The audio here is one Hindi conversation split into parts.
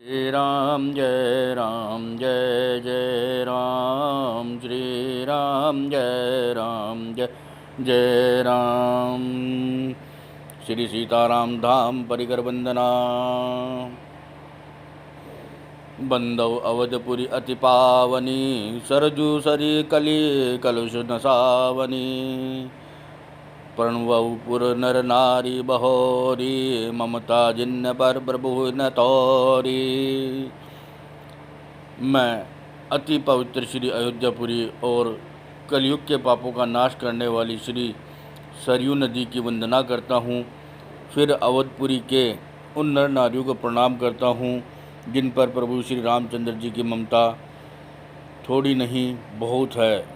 जय राम जय जय राम श्री राम जय जय राम। श्री सीताराम धाम परिकर वंदना। बंदौ अवधपुरी अति पावनी, सरजू सरी कली कलुष नसावनी। प्रणवौ पुर नर नारी बहोरी, ममता जिन्न पर प्रभु न तोरी। मैं अति पवित्र श्री अयोध्यापुरी और कलयुग के पापों का नाश करने वाली श्री सरयू नदी की वंदना करता हूँ। फिर अवधपुरी के उन नर नारियों को प्रणाम करता हूँ जिन पर प्रभु श्री रामचंद्र जी की ममता थोड़ी नहीं बहुत है।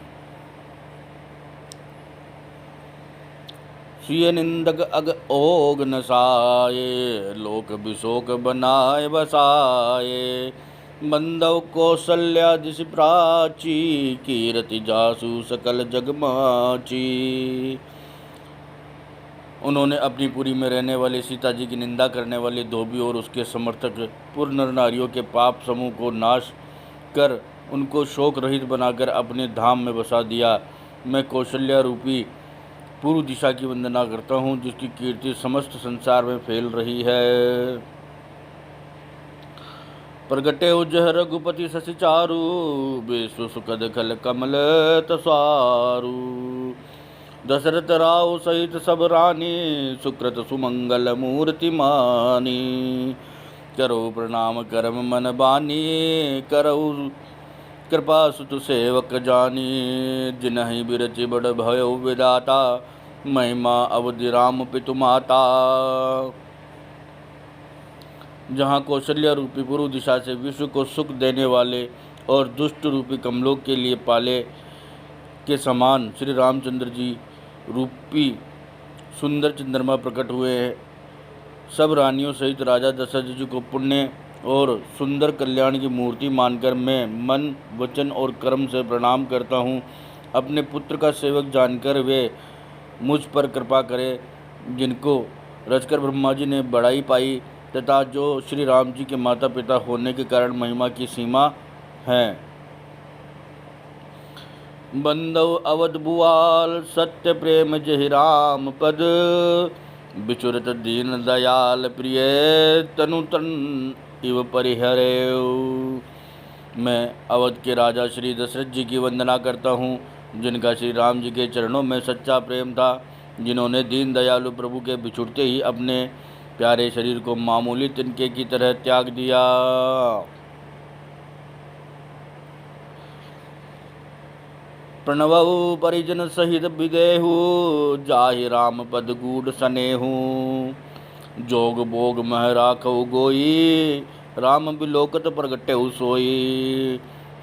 सिय निंदक अग ओग नसाये, लोक विशोक बनाए बसाये। बंदव कौशल्या दिश प्राची, कीरति जासु सकल जगमाची। उन्होंने अपनी पुरी में रहने वाले सीता जी की निंदा करने वाले धोबी और उसके समर्थक पुर नर नारियों के पाप समूह को नाश कर उनको शोक रहित बनाकर अपने धाम में बसा दिया। मैं कौशल्या रूपी पूर्व दिशा की वंदना करता हूँ जिसकी कीर्ति समस्त संसार में फैल रही है। प्रगटे उजह रघुपति शशि चारु, विश्व सुखद खल कमल तसारु। दशरथ राव सहित सब रानी, सुकृत सुमंगल मूर्ति मानी। करो प्रणाम करम मन बानी, करो कृपा सुत सेवक जानी। जिन्हि बिरचि बड़ भयो विदाता, महिमा अवधि राम पितु माता। जहाँ कौशल्या रूपी पूर्व दिशा से विश्व को सुख देने वाले और दुष्ट रूपी कमलों के लिए पाले के समान श्री रामचंद्र जी रूपी सुंदर चंद्रमा प्रकट हुए हैं। सब रानियों सहित राजा दशरथ जी को पुण्य और सुंदर कल्याण की मूर्ति मानकर मैं मन वचन और कर्म से प्रणाम करता हूँ। अपने पुत्र का सेवक जानकर वे मुझ पर कृपा करें, जिनको रचकर ब्रह्मा जी ने बड़ाई पाई तथा जो श्री राम जी के माता पिता होने के कारण महिमा की सीमा है। बंदव अवध बुआल, सत्य प्रेम जहि राम पद। बिचुरत दीन दयाल प्रिय, तनु तन इव परिहरेव। मैं अवध के राजा श्री दशरथ जी की वंदना करता हूँ जिनका श्री राम जी के चरणों में सच्चा प्रेम था, जिन्होंने दीन दयालु प्रभु के बिछुड़ते ही अपने प्यारे शरीर को मामूली तिनके की तरह त्याग दिया। प्रणवऊ परिजन सहित विदेहु, जाहि राम पद गूढ़ सनेहु। जोग भोग मह राखऊ गोई, राम बिलोकत प्रगटेहु सोई।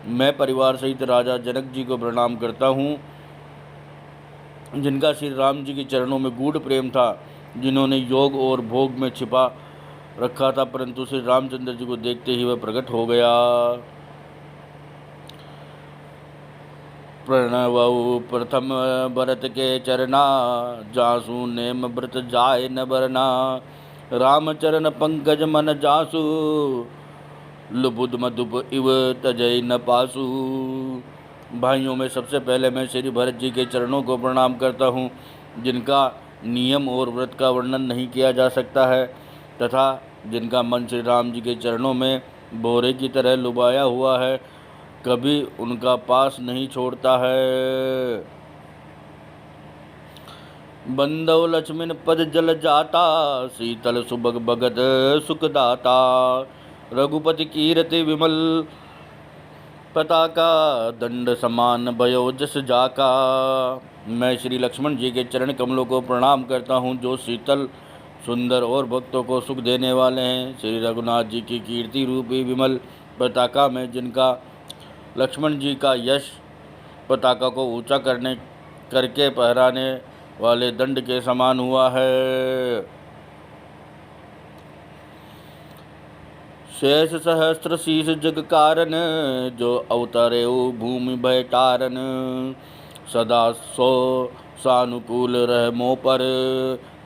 मैं परिवार सहित राजा जनक जी को प्रणाम करता हूँ जिनका श्री राम जी के चरणों में गूढ़ प्रेम था, जिन्होंने योग और भोग में छिपा रखा था, परंतु श्री रामचंद्र जी को देखते ही वह प्रकट हो गया। प्रणवऊ प्रथम भरत के चरना, जासु नेम व्रत जाय न बरना। रामचरण पंकज मन जासु, लुबुद मधुप इव तजय न पासु। भाइयों में सबसे पहले मैं श्री भरत जी के चरणों को प्रणाम करता हूँ जिनका नियम और व्रत का वर्णन नहीं किया जा सकता है तथा जिनका मन श्री राम जी के चरणों में बोरे की तरह लुभाया हुआ है, कभी उनका पास नहीं छोड़ता है। बंदव लक्ष्मण पद जल जाता, शीतल सुबग भगत सुखदाता। रघुपति कीरति विमल पताका, दंड समान भयो जस जाका। मैं श्री लक्ष्मण जी के चरण कमलों को प्रणाम करता हूँ जो शीतल सुंदर और भक्तों को सुख देने वाले हैं। श्री रघुनाथ जी की कीर्ति रूपी विमल पताका में जिनका लक्ष्मण जी का यश पताका को ऊंचा करके फहराने वाले दंड के समान हुआ है। शेष सहस्त्र शीश जग कारण, जो अवतरे भूमि भय तारन। सदा सो सानुकूल रह मोह पर,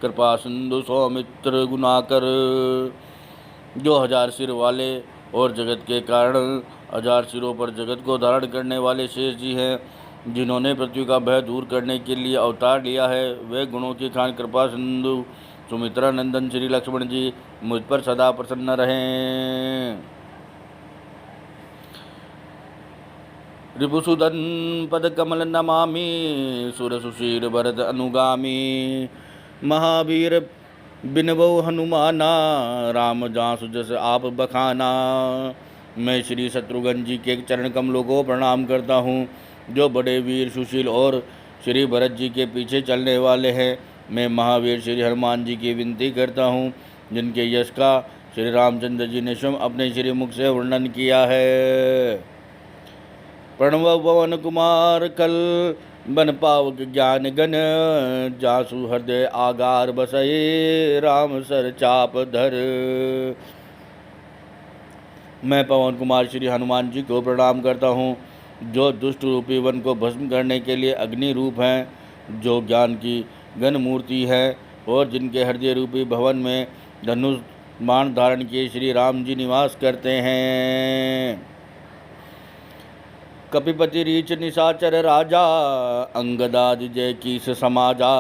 कृपा सिंधु सौमित्र गुनाकर। जो हजार सिर वाले और जगत के कारण हजार सिरों पर जगत को धारण करने वाले शेष जी हैं, जिन्होंने पृथ्वी का भय दूर करने के लिए अवतार लिया है। वे गुणों की खान कृपा सिंधु सुमित्रा नंदन श्री लक्ष्मण जी मुझ पर सदा प्रसन्न रहें। रिपुसुदन पद कमल नमामि सुर सुशीर भरत अनुगामी महावीर बिनवो हनुमाना राम जासु जस आप बखाना। मैं श्री शत्रुघ्न जी के चरण कमलों को प्रणाम करता हूँ, जो बड़े वीर सुशील और श्री भरत जी के पीछे चलने वाले हैं। मैं महावीर श्री हनुमान जी की विनती करता हूँ, जिनके यश का श्री रामचंद्र जी ने स्वयं अपने श्री मुख से वर्णन किया है। प्रणव पवन कुमार कल बन पावक ज्ञान गण जासु हृदय आगार बसये राम सर चाप धर। मैं पवन कुमार श्री हनुमान जी को प्रणाम करता हूँ, जो दुष्ट रूपी वन को भस्म करने के लिए अग्नि रूप हैं, जो ज्ञान की घन मूर्ति है और जिनके हृदय रूपी भवन में धनुष बाण धारण किए श्री राम जी निवास करते हैं। कपिपति रीच निशाचर राजा अंगदादि जय कीस समाजा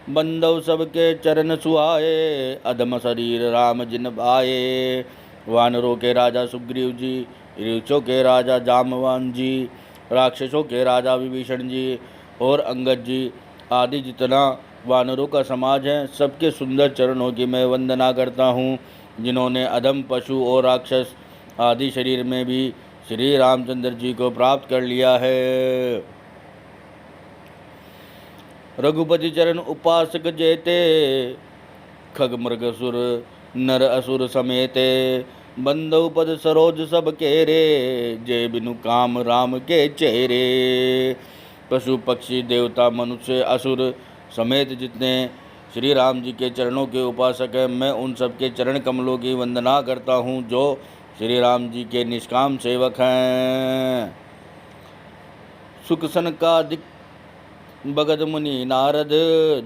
बंदव सबके चरण सुहाए अधम शरीर राम जिन भाए। वानरों के राजा सुग्रीव जी, ऋषों के राजा जामवान जी, राक्षसों के राजा विभीषण जी और अंगद जी आदि जितना वानरों का समाज है, सबके सुंदर चरणों की मैं वंदना करता हूँ, जिन्होंने अधम पशु और राक्षस आदि शरीर में भी श्री रामचंद्र जी को प्राप्त कर लिया है। रघुपति चरण उपासक जेते खग मृग सुर नर असुर समेते बंदव पद सरोज सब केरे जय बिनु काम राम के चेहरे। पशु पक्षी देवता मनुष्य असुर समेत जितने श्री राम जी के चरणों के उपासक हैं, मैं उन सबके चरण कमलों की वंदना करता हूँ, जो श्री राम जी के निष्काम सेवक हैं। सुख सनकादिक भगत मुनि नारद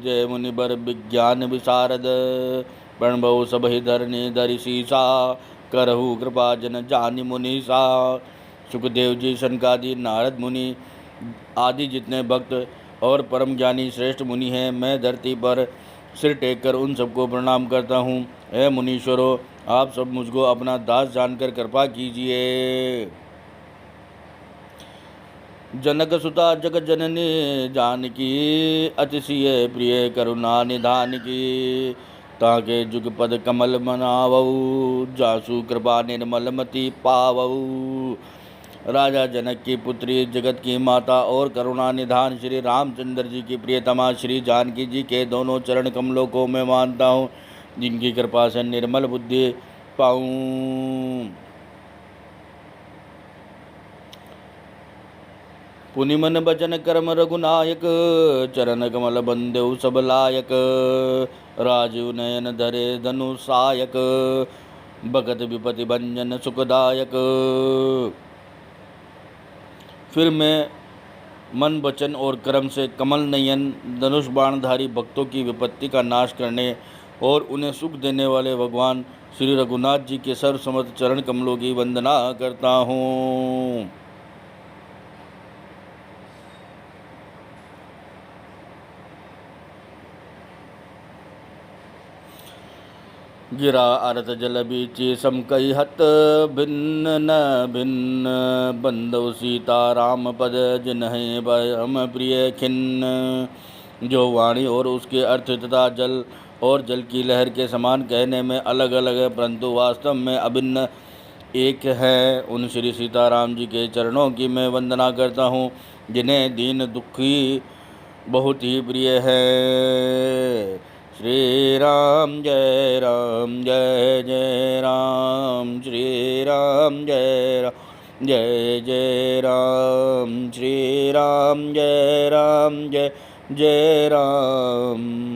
जय मुनि बर विज्ञान विशारद प्रणभव सब ही धरनी धरि सीसा करहु कृपा जन जानि मुनीसा। सुखदेव जी, सनकादि, नारद मुनि आदि जितने भक्त और परम ज्ञानी श्रेष्ठ मुनि हैं, मैं धरती पर सिर टेक कर उन सबको प्रणाम करता हूँ। हे मुनीश्वरों, आप सब मुझको अपना दास जानकर कृपा कीजिए। जनक सुता जग जननी जानकी अतिशय प्रिय करुणा निधान की ताके जुग पद कमल मनावऊ जासु कृपा निर्मल मति पावऊ। राजा जनक की पुत्री, जगत की माता और करुणा निधान श्री रामचंद्र जी की प्रियतमा श्री जानकी जी के दोनों चरण कमलों को मैं मानता हूँ, जिनकी कृपा से निर्मल बुद्धि पाऊँ। पुनिमन बचन कर्म रघुनायक चरण कमल बंदेउ सब लायक राजीव नयन धरे धनु सायक भगत विपति भंजन सुखदायक। फिर मैं मन वचन और कर्म से कमल नयन धनुष बाणधारी भक्तों की विपत्ति का नाश करने और उन्हें सुख देने वाले भगवान श्री रघुनाथ जी के सर्वसमर्थ चरण कमलों की वंदना करता हूँ। गिरा अरत जल बीची सम कई हत भिन्न न भिन्न बंदव सीता राम पद जिन्हें भयम प्रिय खिन्न। जो वाणी और उसके अर्थ तथा जल और जल की लहर के समान कहने में अलग अलग है, परंतु वास्तव में अभिन्न एक है, उन श्री सीताराम जी के चरणों की मैं वंदना करता हूँ, जिन्हें दीन दुखी बहुत ही प्रिय है। श्री राम जय राम जय जय राम श्री राम जय राम जय जय राम श्री राम जय जय राम।